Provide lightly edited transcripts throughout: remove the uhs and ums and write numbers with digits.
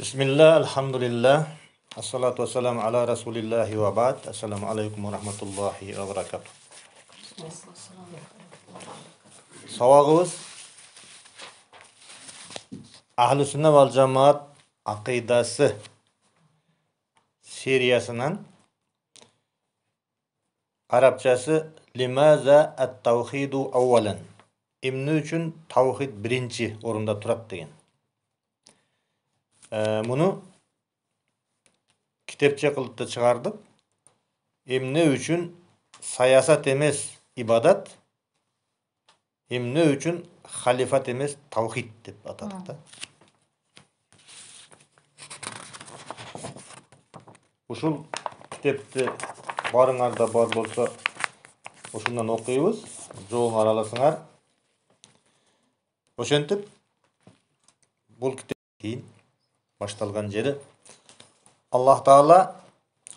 Bismillah, alhamdulillah, assalatu wassalamu ala rasulillahi wa ba'd. Assalamu alaikum wa rahmatullahi wa barakatuh. Savagımız Ahl-i Sünnet vel Cemaat akidası seriyasından Arapçası limaza at-tavhidu avvalen. Emni üçün tavhid birinci orunda turat degen. Bunu kitapça kılıp da çıkardık. Emni üçün sayasat emes ibadat, emni üçün halifat emes tavhid dep atadık da. Uşul kitapты barıңarda бар bolsa oşundan okuyubuz. Жоғың aralasыңар. Oşentip bul kitap keyin baştalgan jeri Allah Taala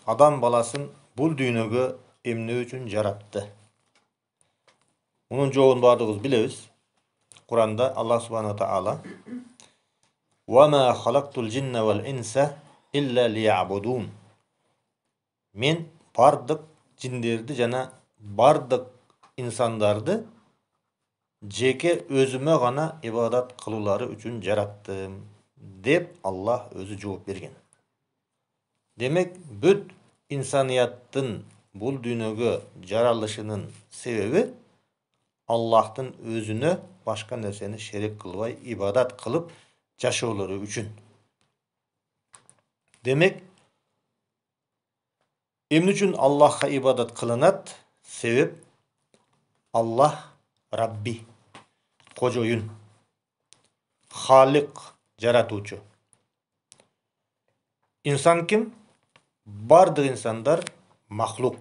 adam balaсын bul dünyögө emne üçün jaratты. Bunun жоғын бардыгыбыз билебиz. Kur'an'da Allah Subhanahu Taala وَمَا خَلَقْتُ الْجِنَّ وَالْإِنْسَ إِلَّا لِيَعْبُدُونَ Men bardık cinlerdi jana bardık insandardı jeke özüme gana ibadat kılulары üçün jarattım dep Allah özü жооп берген. Demek büt insaniyattın bul dünyögö jaralışının sebebi Allah'tın özüne başka nerseni şerik kılbay ibadat kılıp jaşoolары üçün. Demek emne üçün Allah'a ibadat kılınat? Sebep Allah Rabbi, kojoyun, Halik, jaratucu. İnsan kim? Bardık insanlar mahluk.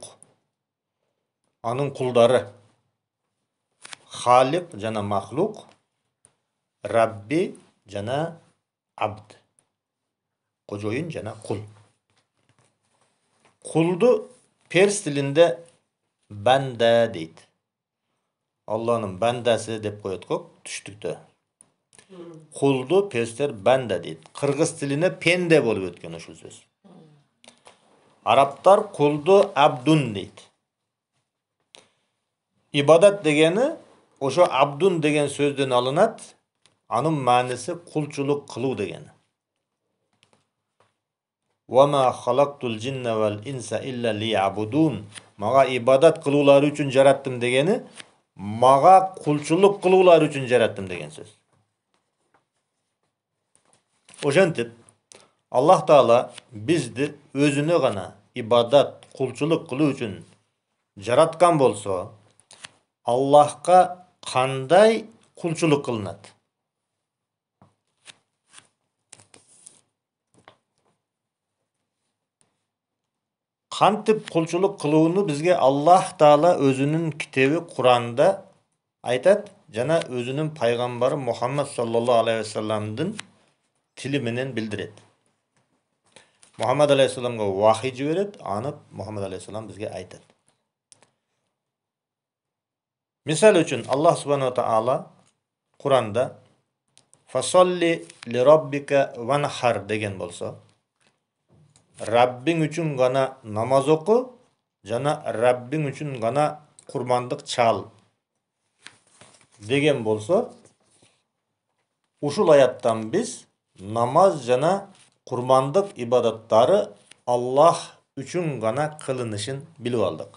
Anın kulları. Halik jana mahluk, Rabbi jana abd. Kojoyun jana kul. Kuldu Pers dilinde bende deydi. Allah'ın bendesi dep koyutkok düştükte. Kuldu Persler bende deydi. Kırgız diline pende bolup ötken oşul söz. Araplar kuldu abdun deydi. İbadat degeni oşo abdun degen sözden alınat. Anın manisi kulçuluk kıluu degeni. وَمَا خَلَقْتُ الْجِنَّ وَالْإِنْسَ إِلَّا لِيَعْبُدُونَ Maga ibadat kılуулары üçün jarattım degeni, maga kulçuluk kılуулары üçün jarattım degen söz. Oşentip Allah Taala bizdi özüne gana ibadat, kulçuluk kılуу üçün jaratkan bolsa, Allah'a kanday kulçuluk kılınat? Kantip kulçuluk kılığını bizge Allah Taala özünün kitabı Kur'an'da aytat, jana özünün paygamberi Muhammed sallallahu aleyhi ve sellem'din tili menen bildiret. Muhammed aleyhisselamga vahiy jiberet, anıp Muhammed aleyhisselam bizge aytat. Misal üçün Allah subhanahu taala Kur'an'da fasalli li rabbika vanhar degen bolsa, Rabbin üçün gana namaz oku, jana Rabbin üçün gana kurmandık çal degen bolsa, uşul ayattan biz namaz jana kurmandık ibadatları Allah üçün gana kılınışın bilip aldık.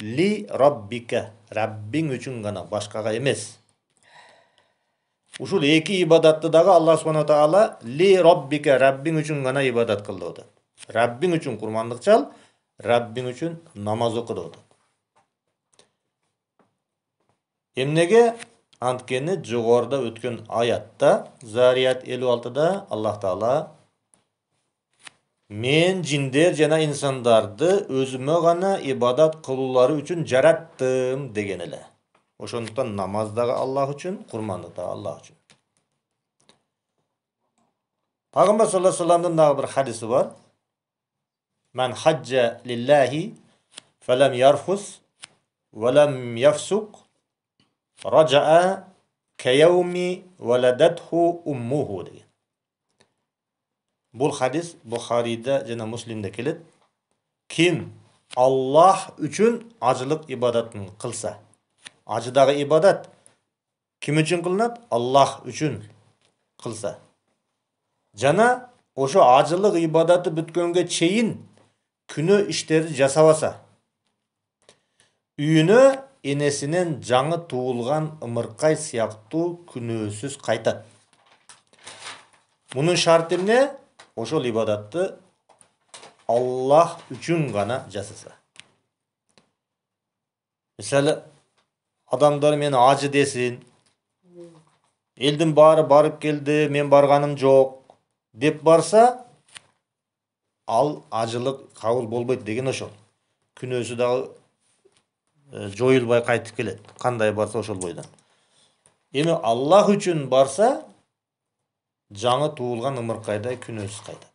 Li rabbika, Rabbin üçün gana, başkaga emes. Uşul eki ibadatты daga Allah subhanahu taala li rabbika, Rabbin üçün gana ibadat kıldı. Rabbin üçün kurmandık çal, Rabbin üçün namaz okudu. Emnege antkeni jogorda ötken ayatта Zariyat 56'da Allah Taala men jinder jana insandardı özüme gana ibadat kılуулары üçün jarattım degen ele. Oşonduktan namazdağı Allah üçün, kurmandıkta Allah üçün. Peygamber sallallahu aleyhi ve sellem'den daha bir hadisi var. Men hacca lillahi felem yarfus ve lem yafsuk raca'a keyevmi veledethu ummuhu diye. Бұл хадис Бухарида жана Муслимде келет. Ким Аллах үчүн ажылык ибадатын кылса, ажыдагы ибадат ким үчүн кылынат? Аллах үчүн кылса. Жана ошо ажылык ибадаты бүткөнгө чейин күнөө иштерди жасабаса, үйүнө энесинен жаңы туулган ымыркай сыяктуу күнөөсүз кайтат. Мунун шарты эмне? Ошол ибадатты Аллах үчүн гана жасаса. Мисалы, адамдар мени ажы десин, элдин баары барып келди, мен барганым жок деп барса, ал ажылык кабыл болбойт деген ошол. Күнөөсү дагы жоюлбай кайтып келет. Кандай барса ошол бойдон. Эми Аллах үчүн барса, жаңы туулган ымыркайдай күнөөсүз кайтат.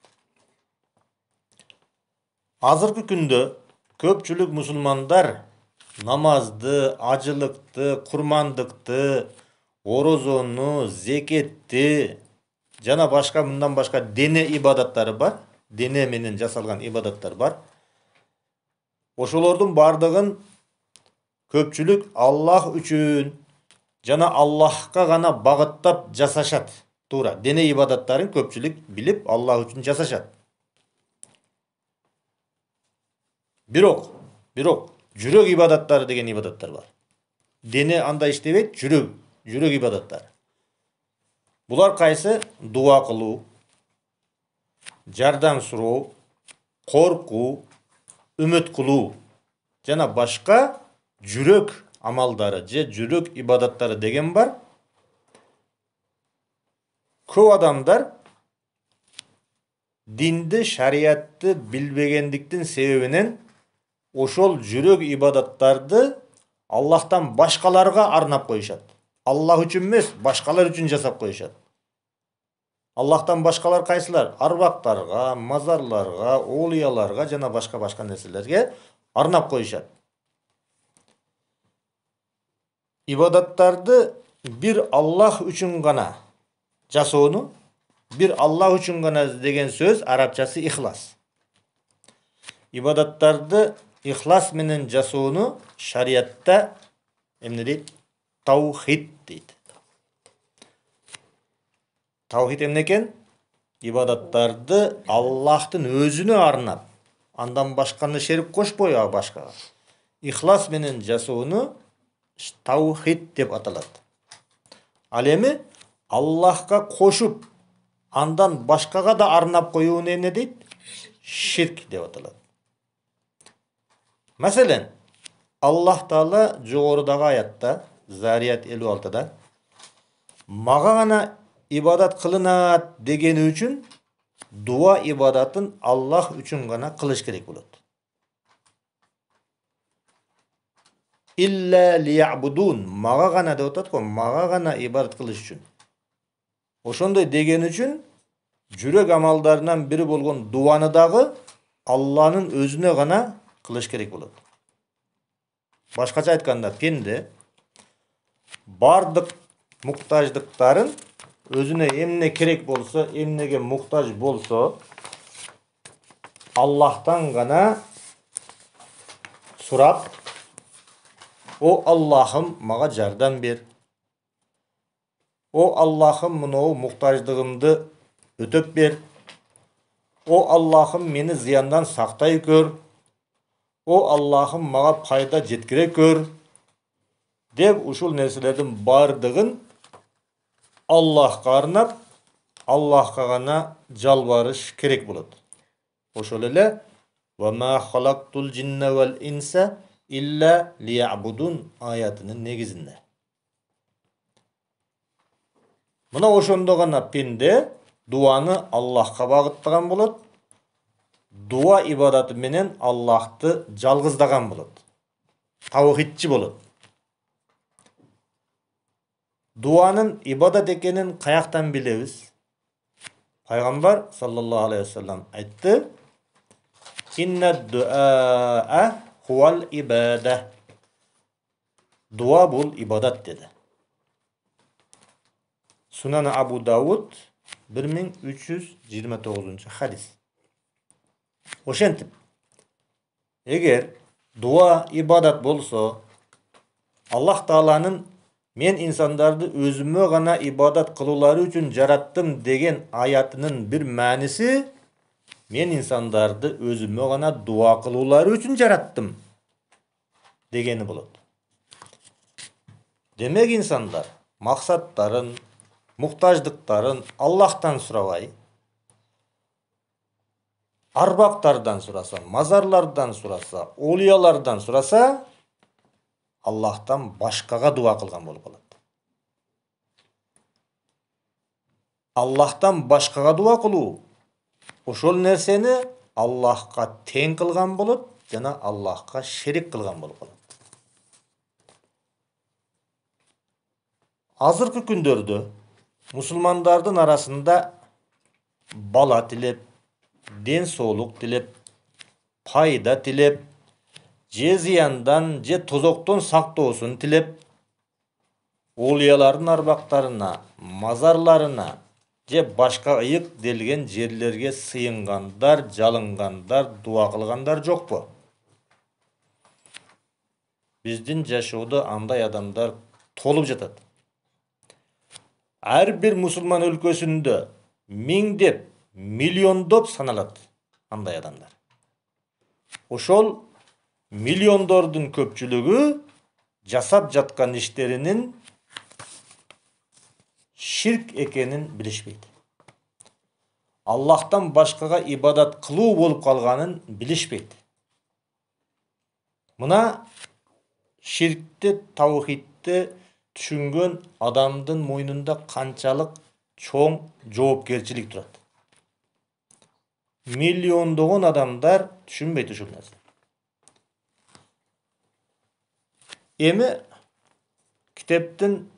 Азыркы күндө көпчүлүк мусулмандар намазды, ажылыкты, курмандыкты, орозону, зекетти жана башка мындан башка дене ибадаттары бар. Дене менен жасалган ибадаттар бар. Ошолордун бардыгын көпчүлүк Аллах үчүн жана Аллахка гана багыттап жасашат. Туура, дене ибадаттарын көпчүлүк билип Аллах үчүн жасашат. Бирок жүрөк ибадаттары деген ибадаттар бар. Дене анда иштебейт, жүрөк ибадаттары. Булар кайсы? Дуа кылуу, жардам суроо, коркуу, үмүт кылуу жана башка жүрөк амалдары же жүрөк ибадаттары деген бар. Көп адамдар динди, шариятты билбегендиктин себебинен ошол жүрөк ибадаттарды Аллахтан башкаларга арнап коюшат. Аллах үчүн эмес, башкалар үчүн жасап коюшат. Аллахтан башкалар кайсылар? Арбактарга, мазарларга, оолуяларга жана башка нерселерге арнап коюшат. Ибадаттарды бир Аллах үчүн гана жасоону, бир Аллах үчүн гана деген сөз арабчасы ихлас. Ибадаттарды ихлас менен жасоону шариятта эмне дейт? Таухид дейт. Таухид эмне экен? Ибадаттарды Аллахтын өзүнө арнап, андан башканы шерик кошпой башкага. Ихлас менен жасоону таухид деп аталат. Ал эми Аллахка кошуп, андан башкага да арнап коюуну эмне дейт? Ширк деп аталат. Мәселен, Аллах Таала жогорудагы аятта, Зарият 56-да, мага гана ибадат кылынат дегени үчүн дуа ибадатын Аллах үчүн гана кылыш керек болот. Илля лиябудун, мага гана деп атат го, мага гана ибадат кылыш үчүн. Ошондой деген үчүн жүрөк амалдарынан бири болгон дуаны дагы Алланын өзүнө гана кылыш керек болот. Башкача айтканда, пенде бардык муктаждыктарын өзүнө эмне керек болсо, эмнеге муктаж болсо, Аллахтан гана сурап, о Аллахым, мага жардам бер. О Аллахым, мынау муктаждыгымды өтөп бер. О Аллахым, мени зыяндан сактай көр. О Аллахым, мага пайда жеткире көр. Деп ушул нерселердин бардыгын Аллахка арнап, Аллахка гана жалбарыш керек болот. Ошол эле ва ма халактул джинна вал инса илля лиябудун аятынын негизинде. Мына ошондо гана пенде дуаны Аллахка багыттаган болот. Дуа ибадаты менен Аллахты жалгыздаган болот. Таухидчи болот. Дуанын ибадат экенин каяктан билебиз? Пайгамбар саллаллаху алейхи вассалам айтты: "Инна дуаа хуал ибада." Дуа бул ибадат деди. Сунан Абу Дауд 1329 hadis. Oşentip eger dua ibadat bolsa, Allah Taala'nın men insandardı özüme gana ibadat kılulары üçün jarattım degen ayatının bir manisi men insandardı özüme gana dua kılulары üçün jarattım degeni bolot. Demek insanlar maksatların, muhtaçlıkların Allah'tan surabay, arbaktardan surasa, mazarlardan surasa, oliyalardan surasa, Allah'tan başkaga dua kılgan bolup kalat. Allah'tan başkaga dua kılуу oşol nerseni Allah'ka teң kılgan bolup, jana Allah'ka şerik kılgan bolup kalat. Azırkı kündörde musulmandardın arasında bala tilep, den soğuluk tilep, payda tilep, je ziyandan, je tozokton saktoosun tilep, oliyaların arbaktarına, mazarlarına, je başka ıyık delgen жерlerге sıyıngandar, jalıngandar, dua kılgandar jokpu? Биздин жашоодо андай адамдар толуп жатат. Her bir musulman ülkesinde mingdep, milyondop sanalat андай adamlar. Oşol milyondordun köpçülüğü jasap jatkan işlerinin şirk ekenin bilişmeydi. Allah'tan başkaga ibadat kılуу bolup kalganın bilişmeydi. Mına şirkti, tavhidti түшүнгөн адамдын мойнунда канчалык чоң жоопкерчилик турат. Миллиондогон адамдар түшүнбөйт ушул нерсе. Эми китептин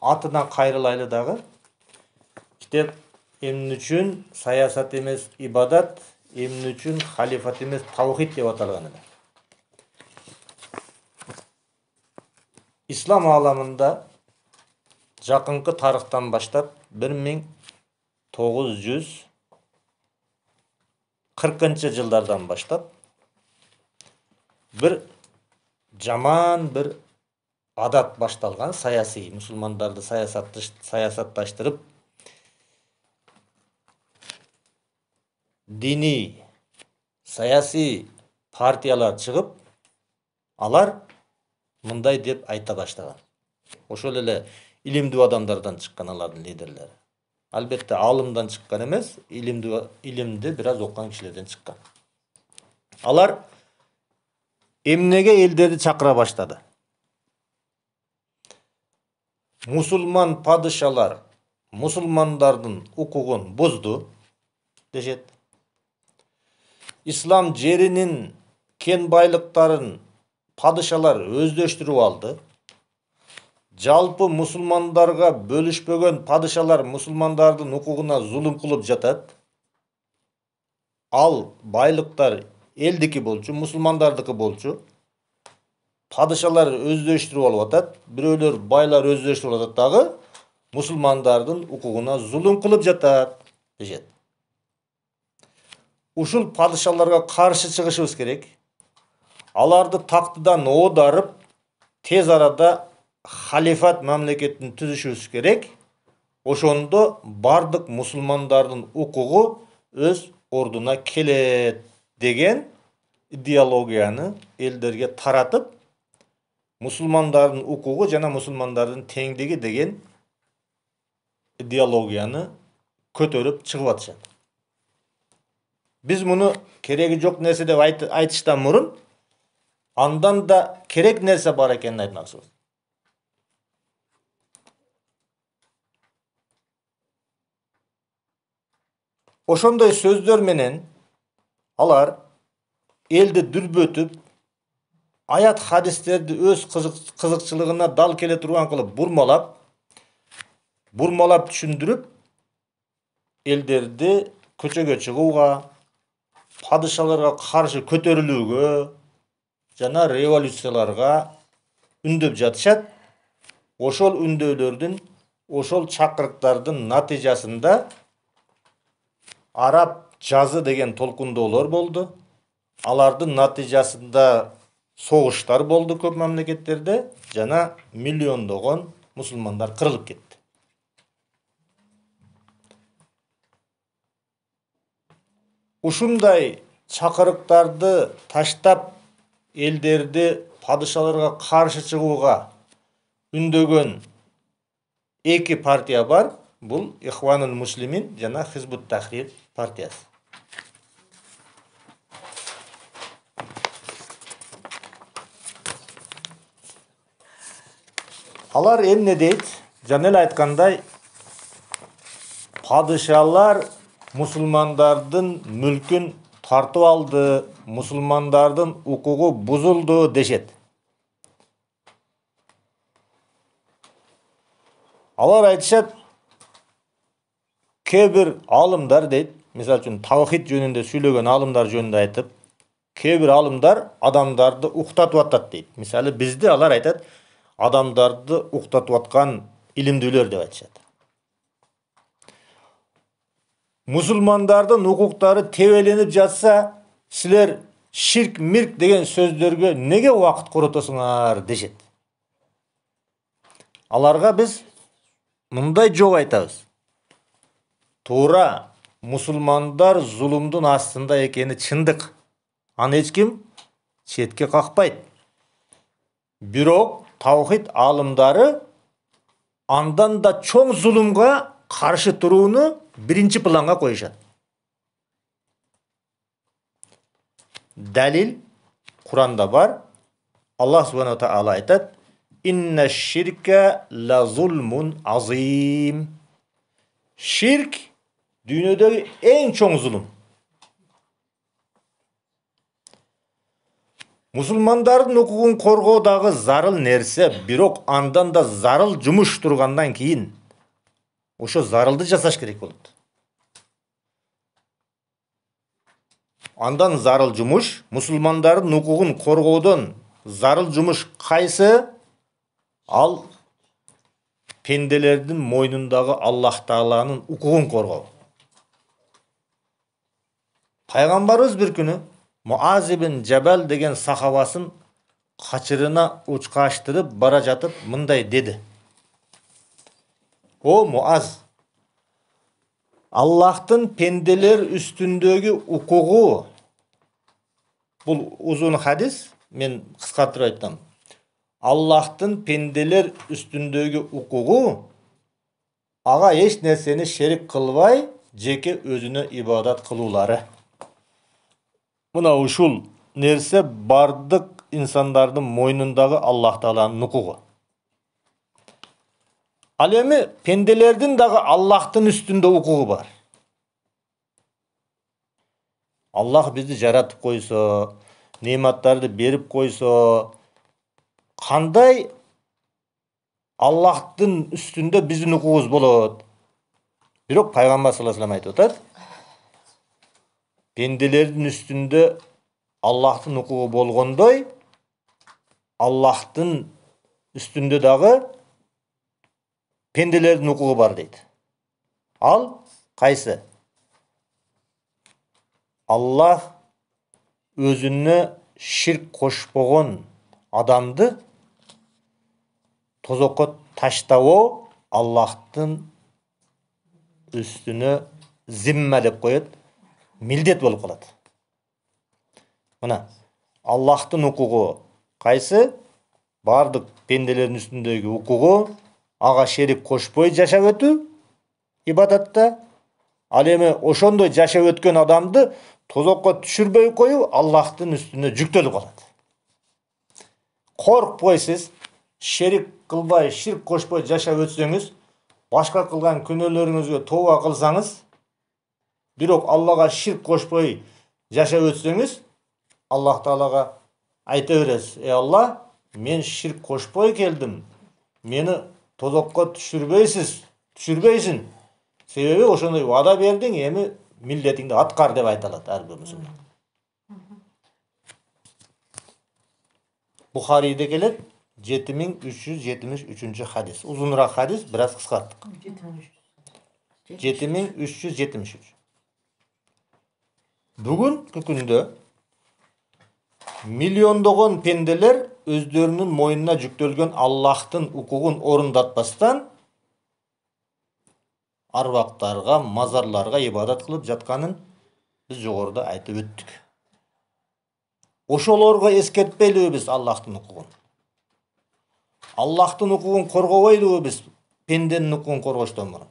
атына кайрылайлы дагы. Китеп эмне үчүн саясат эмес ибадат, эмне үчүн халифат эмес тавхид деп аталган эле. İslam alamında jakınкы tarıhtan başlap 1940 жылдардан başlap bir жаман bir adat baştalgan sayasi musulmandарды sayasattaştırıp dini sayasi partiyalar çıkıp alar мындай деп айта баштаган. Ошол эле илимдүү адамдардан чыккан алардын лидерлери. Албетте алымдан чыккан эмес, илимди бир аз оккан кишилерден чыккан. Алар эмнеге элдерди чакыра баштады. Мусулман падышалар мусулмандардын укугун бузду дешет. İslam жеринин кен байлыктарын padışalar özдөштүрүп aldı. Жалпы musulmandarga bölüşpөгөн padışalar musulmandардын укугуна zulum кылып жатат. Al байлыктар элдики болчу, musulmandардыкы болчу. Padışalar özдөштүрүп алып атат. Бирөөлөр байлар özдөштүрүп атат дагы musulmandардын укугуна zulum кылып жатат дешет. Ушул padışalarга каршы чыгышыбыз керек. Аларды тактыдан оодарып, тез арада халифат мамлекетин түзүшүбүз керек. Ошондо бардык мусулмандардын укугу өз ордуна келет деген идеологияны элдерге таратып, мусулмандардын укугу жана мусулмандардын теңдиги деген идеологияны көтөрүп чыгып атышат. Биз муну кереги жок нерсе деп айтыштан мурун andan da kerek nerse бар экенин айтмакчыбыз. Ошондой сөздөр менен алар элди дүрбөтүп, аят хадистерди өз кызыкчылыгына дал келе турган кылып бурмалап түшүндүрүп, элдерди көчөгө чыгууга, падышаларга каршы көтөрүлүүгө жана революцияларга үндөп жатышат. Ошол үндөөлөрдүн ошол чакырыктардын натыйжасында араб жазы деген толкундоолор болду. Алардын натыйжасында согуштар болду көп мамлекеттерде, жана миллиондогон мусулмандар кырылып кетти. Ушундай чакырыктарды таштап элдерди падышаларга каршы чыгууга үндөгөн эки партия бар. Бул Ихванул Муслимин жана Хизбут Тахрир партиясы. Алар эмне дейт? Жана эле айткандай, падышалар мусулмандардын мүлкүн тартып алды, мусулмандардын укугу бузулду дешет. Алар айтышат, кээ-бир алымдар дейт, мисалы үчүн тавхид жөнүндө сүйлөгөн алымдар жөнүндө айтып, кээ-бир алымдар адамдарды уктатып атат дейт. Мисалы бизде алар айтат, адамдарды уктатып аткан илимдүүлөр деп айтышат. Мусулмандардын укуктары тебеленип жатса, силер ширк мирк деген сөздөргө неге убакыт коротосуңар дешет. Аларга биз мындай жооп айтабыз. Туура, мусулмандар зулумдун астында экени чындык. Аны эч ким четке какпайт. Бирок тавхид алымдары андан да чоң зулумга каршы турууну биринчи планга коюшат. Далил Куранда бар. Аллах субхана таала айтат: "Инна ширка ла зулмун азим." Ширк дүйнөдөгү эң чоң зулум. Мусулмандардын укугун коргоодагы зарыл нерсе, бирок андан да зарыл жумуш тургандан кийин ошо зарылды жасаш керек болот. Андан зарыл жумуш, мусулмандардын укугун коргоодон зарыл жумуш кайсы? Ал пенделердин мойнундагы Аллах Тааланын укугун коргоо. Пайгамбарыбыз бир күнү Муаз ибн Жабал деген сахабасын качырына учкаштырып бара жатып мындай деди: "О Муаз, Аллахтын пенделер үстүндөгү укугу", бул узун хадис, мен кыскартырып айтам. Аллахтын пенделер үстүндөгү укугу ага эч нерсени шерик кылбай, жеке өзүнө ибадат кылуулары. Мына ушул нерсе бардык инсандардын мойнундагы Аллах Тааланын укугу. Ал эми пенделердин дагы Аллахтын үстүндө укугу бар. Аллах бизди жаратып койсо, нематтарды берип койсо, кандай Аллахтын үстүндө биздин укугубуз болот? Бирок пайгамбар саллаллаху алейхи айтып атат, пенделердин үстүндө Аллахтын укугу болгондой, Аллахтын үстүндө дагы пенделердин укугу бар дейт. Ал кайсы? Аллах өзүнө ширк кошпогон адамды тозокко таштабоо Аллахтын үстүнө зимма деп коет, милдет болуп калат. Мына Аллахтын укугу кайсы? Бардык пенделердин үстүндөгү укугу ага шерик кошпой жашап өтүү ибадатта. Ал эми ошондой жашап өткөн адамды тозокко түшүрбөй коюу Аллахтын үстүнө жүктөлүп калат. Коркпой сиз шерик кылбай, ширк кошпой жашап өтсөңүз, башка кылган күнөөлөрүңүзгө тооба кылсаңыз, бирок Аллага ширк кошпой жашап өтсөңүз, Аллах Таалага айта бересиз: "Ey Аллах, мен ширк кошпой келдим. Мени тозокко түшүрбөйсүң. Себеби ошондой вада бердиң, эми милдетиңди аткар" деп айталат ар бир мусулман. Бухарийде келет, 7373 hadis. Uzunroq hadis, biraz qisqartdik. 7373. Бүгүнкү күндө миллиондогон пенделер өздөрүнүн мойнуна жүктөлгөн Аллахтын укугун орундатпастан арбактарга, мазарларга ибадат кылып жатканын биз жогоруда айтып өттүк. Ошолорго эскертпейлиби биз Аллахтын укугун? Аллахтын укугун коргобойлубу биз пенденин укугун коргоштон мурун?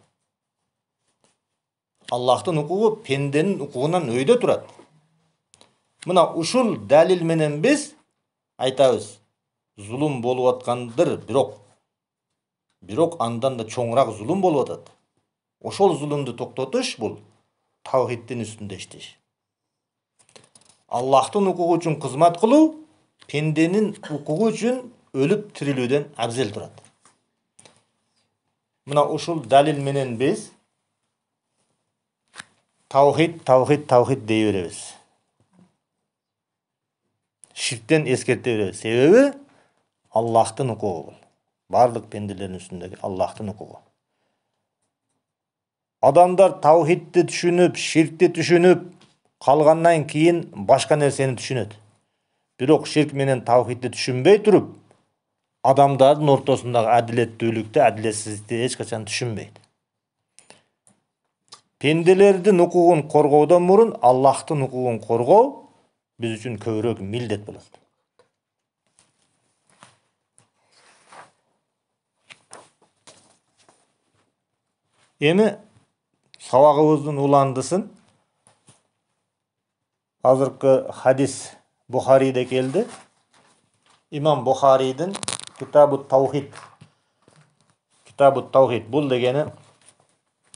Аллахтын укугу пенденин укугунан өйдө турат. Мына ушул далил менен биз айтабыз, зулум болуп аткандыр, бирок андан да чоңураак зулум болуп атат. Ошол зулумду токтотуш бул тавхиддин үстүндө иштеш. Аллахтын укугу үчүн кызмат кылуу пенденин укугу үчүн өлүп тирилүүдөн абзел турат. Мына ушул далил менен биз тавхид дей беребиз. Ширктен эскерте беребиз. Себеби Аллахтын укугу бул. Барлык пенделердин үстүндөгү Аллахтын укугу. Адамдар тавхидти түшүнүп, ширкти түшүнүп калгандан кийин башка нерсени түшүнөт. Бирок ширк менен тавхидти түшүнбөй туруп, адамдардын ортосундагы адилеттүүлүктү, адилетсиздикти эч качан түшүнбөйт. Пенделердин укугун коргоодон мурун Аллахтын укугун коргоо биз үчүн көбүрөөк милдет болот. Эми сабагыбыздын уландысын азыркы хадис Бухариде келди. Имам Бухаридин Китабут Таухид. Бул дегени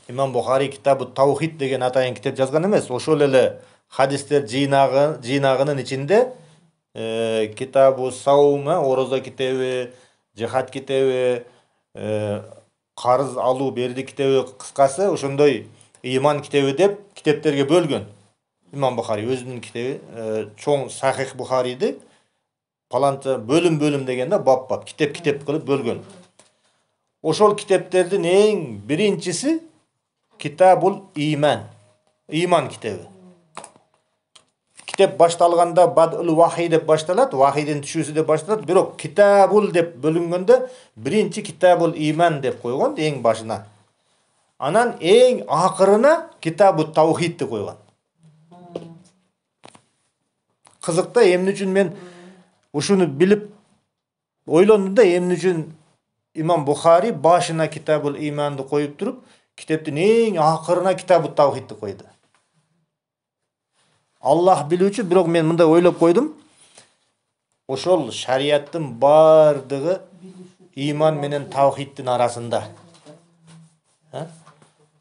Имам Бухари Китабут Таухид деген атайын китеп жазган эмес. Ошол эле хадистер жыйнагынын ичинде Китабу Саум, орозо китеби, жихад китеби, карыз алуу берди китеби, кыскасы ошондой ыйман китеби деп китептерге бөлгөн. Имам Бухари өзүнүн китеби чоң Сахих Бухариди паланча бөлүм дегенде бап китеп кылып бөлгөн. Ошол китептердин эң биринчиси Китабул Иман, ыйман китеби. Китеп башталганда Бадул Вахи деп башталат, Вахидин түшүүсү деп башталат, бирок Китабул деп бөлүнгөндө биринчи Китабул Иман деп койгон эң башына. Анан эң акырына Китабут Таухидти койгон. Кызык да, эмне үчүн мен ушуну билип ойлондум да, эмне үчүн Имам Бухари башына Китабул Иманды коюп туруп, китептин эң акырына Китабут Таухидти койду. Аллах билүүчү, бирок мен мындай ойлоп койдум. Ошол шарияттын бардыгы иман менен таухидтин арасында.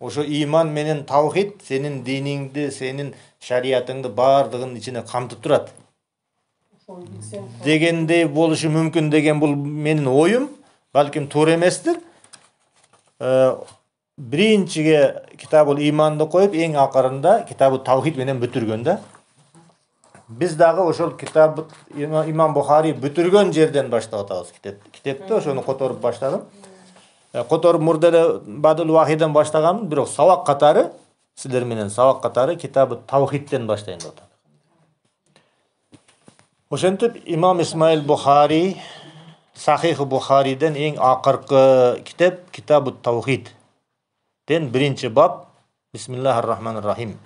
Ошо иман менен таухид сенин диниңди, сенин шариятыңды бардыгын ичине камтып турат. Дегендей болушу мүмкүн деген бул менин оюм, балким туура эместир. Биринчиге Китабул Иманды коюп, эң акырында Китабут Таухид менен бүтүргөн да. Биз дагы ошол китап Имам Бухари бүтүргөн жерден баштап атабыз китепти, ошону которуп баштадым. Которуп мурда эле Бадул Вахиден баштаганмын, бирок сабак катары, силер менен сабак катары Китабут Таухидден баштайын деп атам. Ошентип Имам Исмаил Бухари Сахих Бухариден эң акыркы китеп Китабут Таухид. Ден биринчи баб, Бисмиллахир-рахманир-рахим.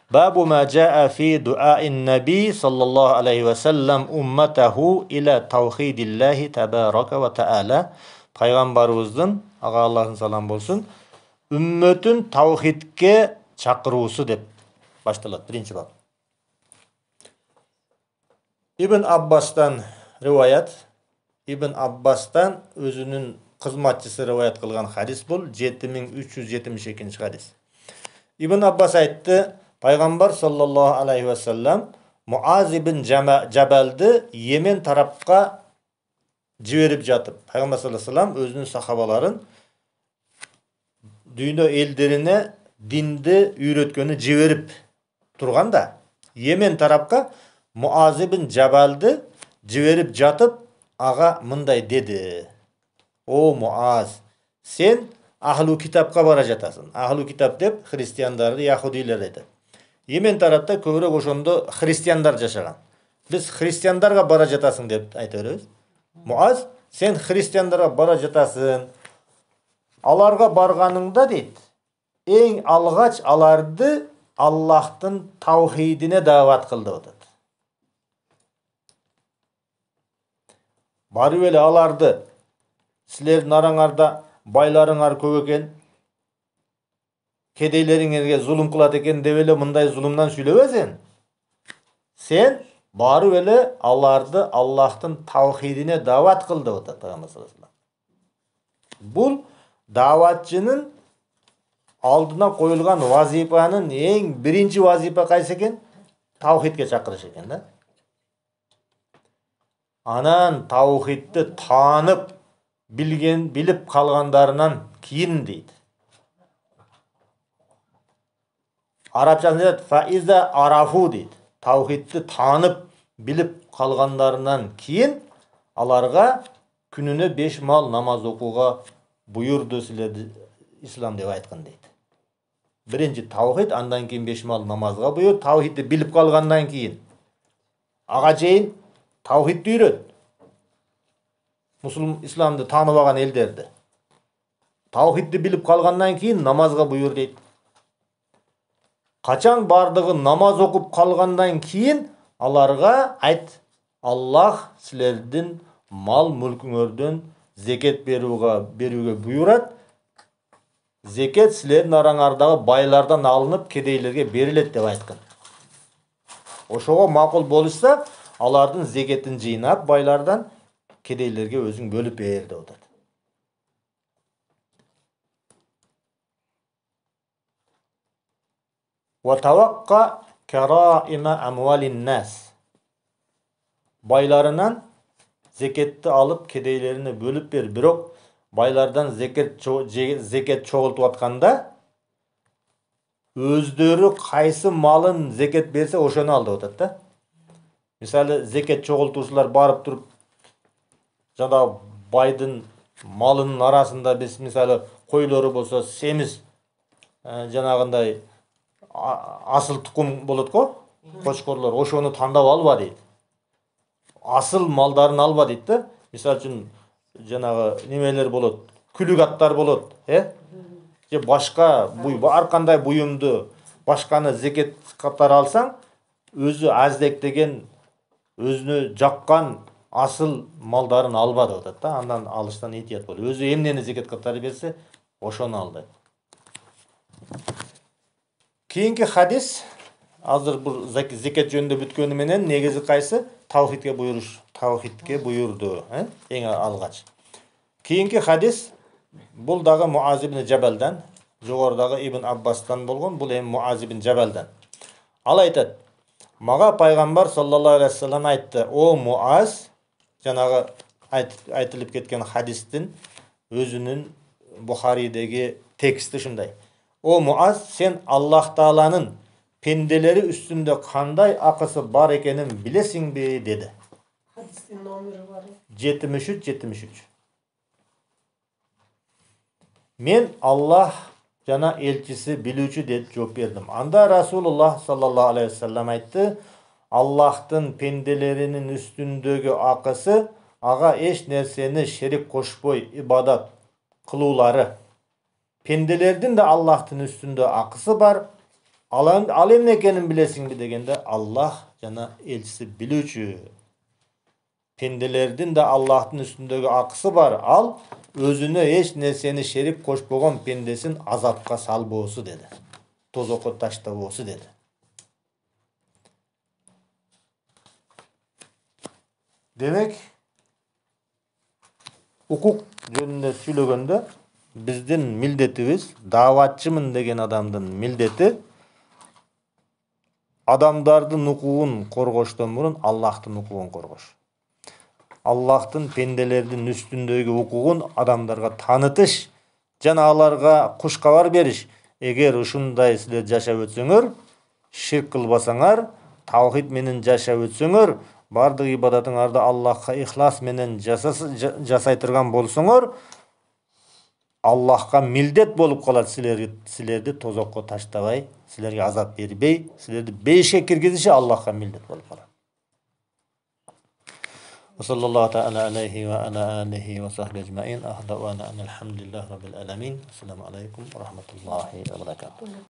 Бабу ма жаа фи дуаин наби саллаллаху алейхи ва саллам умматаху иля таухидиллахи табарака ва таала. Пайгамбарыбыздын, ага Аллахтын салам болсун, үммөтүн таухидке чакыруусу деп башталат биринчи баб. Ибн Аббастан риваят, Ибн Аббастан өзүнүн кызматчысы риваят кылган хадис бул 7372 хадис. Ибн Аббас айтты, Пайгамбар саллаллаху алейхи ва саллам Муаз ибн Жабалды Йемен тарапка жиберип жатып, Пайгамбар саллаллаху алейхи ва саллам өзүнүн сахабаларын дүйнө элдерине динди үйрөткөнү жиберип турганда, Йемен тарапка Муаз ибн Жабалды жиберип жатып, ага мындай деди: "О Муаз, sen ahlu kitapka bara jatasın." Ahlu kitap dep hristiyandardı, yahudiler айтат. Емен тарапта көбірек ошондо христиандар жашаган. Биз христиандарга бара жатасың деп айта беребиз. Муаз, сен христиандарга бара жатасың. Аларга барганыңда дейт, эң алгач аларды Аллахтын таухидине дават кыл деп атат. Барып эле аларды, силердин араңарда байларыңар көп экен, кедейлериңерге зулум кылат экен деп эле мындай зулумдан сүйлөбөсүң. Сен барып эле аларды Аллахтын таухидине дават кыл деп атат Пайгамбар саллаллаху алейхи вассалам. Бул даватчынын алдына коюлган вазифанын эң биринчи вазифа кайсы экен? Таухидке чакырыш экен да. Анан таухидти таанып, билип калгандарынан кийин дейт. Арабчасында айтат, фаиза арафу дейт. Таухидти таанып, билип калгандарынан кийин аларга күнүнө 5 мал намаз окууга буйурду силерди ислам деп айткан дейт. Биринчи таухид, андан кийин 5 мал намазга буйруп, таухидти билип калгандан кийин ага чейин таухидти үйрөт. Мусулман исламды тааныбаган элдерди. Таухидти билип калгандан кийин намазга буйрур дейт. Качан бардыгы намаз окуп калгандан кийин аларга айт: Аллах силердин мал мүлкүңөрдөн зекет берүүгө буйрат. Зекет силердин араңардагы байлардан алынып кедейлерге берилет деп айткан. Ошого макул болушса, алардын зекетин жыйнап байлардан кедейлерге өзүң бөлүп бер деп атат. Ва тавакка караима амвалин нас. Байларынан зекетти алып кедейлерине бөлүп бер. Бирок байлардан зекет чогултуп атканда өздөрү кайсы малын зекет берсе ошону ал деп атат да. Мисалы, зекет чогултуучулар барып туруп жана байдын малынын арасында биз мисалы койлору болсо семиз жанагындай асыл тукум болот го, кочкорлор, ошону тандап алба дейт. Асыл малдарын алба дейт да. Мисалы үчүн жанагы немелер болот, күлүк аттар болот, же башка ар кандай буюмду, башканы зекет катары алсаң, өзү аздектеген, өзүнө жаккан асыл малдарын алба деп атат да. Андан алыштан этият бол. Өзү эмнени зекет катары берсе, ошону ал дейт. Кийинки хадис, азыр бул зекет жөнүндө бүткөнү менен негизи кайсы? Таухидке буйурду, эң алгач. Кийинки хадис, бул дагы Муаз ибн Жабалдан, жогорудагы Ибн Аббастан болгон, бул эми Муаз ибн Жабалдан. Ал айтат: "Мага пайгамбар саллаллаху алейхи вассалам айтты: "О Муаз", жанагы айтылып кеткен хадистин өзүнүн Бухаридеги тексти ушундай: "О Муаз, сен Аллах Тааланын пенделери үстүндө кандай акысы бар экенин билесиңби?" деди. Хадистин номери бар. 73. Мен Аллах жана элчиси билүүчү деп жооп бердим. Анда Расулуллах саллаллаху алейхи вассалам айтты: "Аллахтын пенделеринин үстүндөгү акысы ага эч нерсени шерик кошпой ибадат кылуулары. Пенделердин да Аллахтын үстүндө акысы бар. Ал эмне экенин билесиңби?" дегенде, Аллах жана элчиси билүүчү. Пенделердин да Аллахтын үстүндөгү акысы бар. Ал өзүнө эч нерсени шерик кошпогон пендесин азапка салбоосу деди. Тозокко таштабоосу деди. Демек, укук жөнүндө сүйлөгөндө биздин милдетибиз, даватчымын деген адамдын милдети адамдардын укугун коргоштон мурун Аллахтын укугун коргош. Аллахтын пенделердин үстүндөгү укугун адамдарга танытыш жана аларга куш кабар бериш. Эгер ушундай силер жашап өтсөңөр, ширк кылбасаңар, таухид менен жашап өтсөңөр, бардык ибадатыңарды Аллахка ихлас менен жасай турган болсоңор, Аллахка милдет болуп калат силерди тозокко таштабай, силерге азап бербей, силерди бейишке киргизиши Аллахка милдет болуп калат. وصلى الله تعالى عليه وعلى آله وصحبه أجمعين. أهدأ وأنا الحمد لله رب العالمين. السلام عليكم ورحمة الله وبركاته.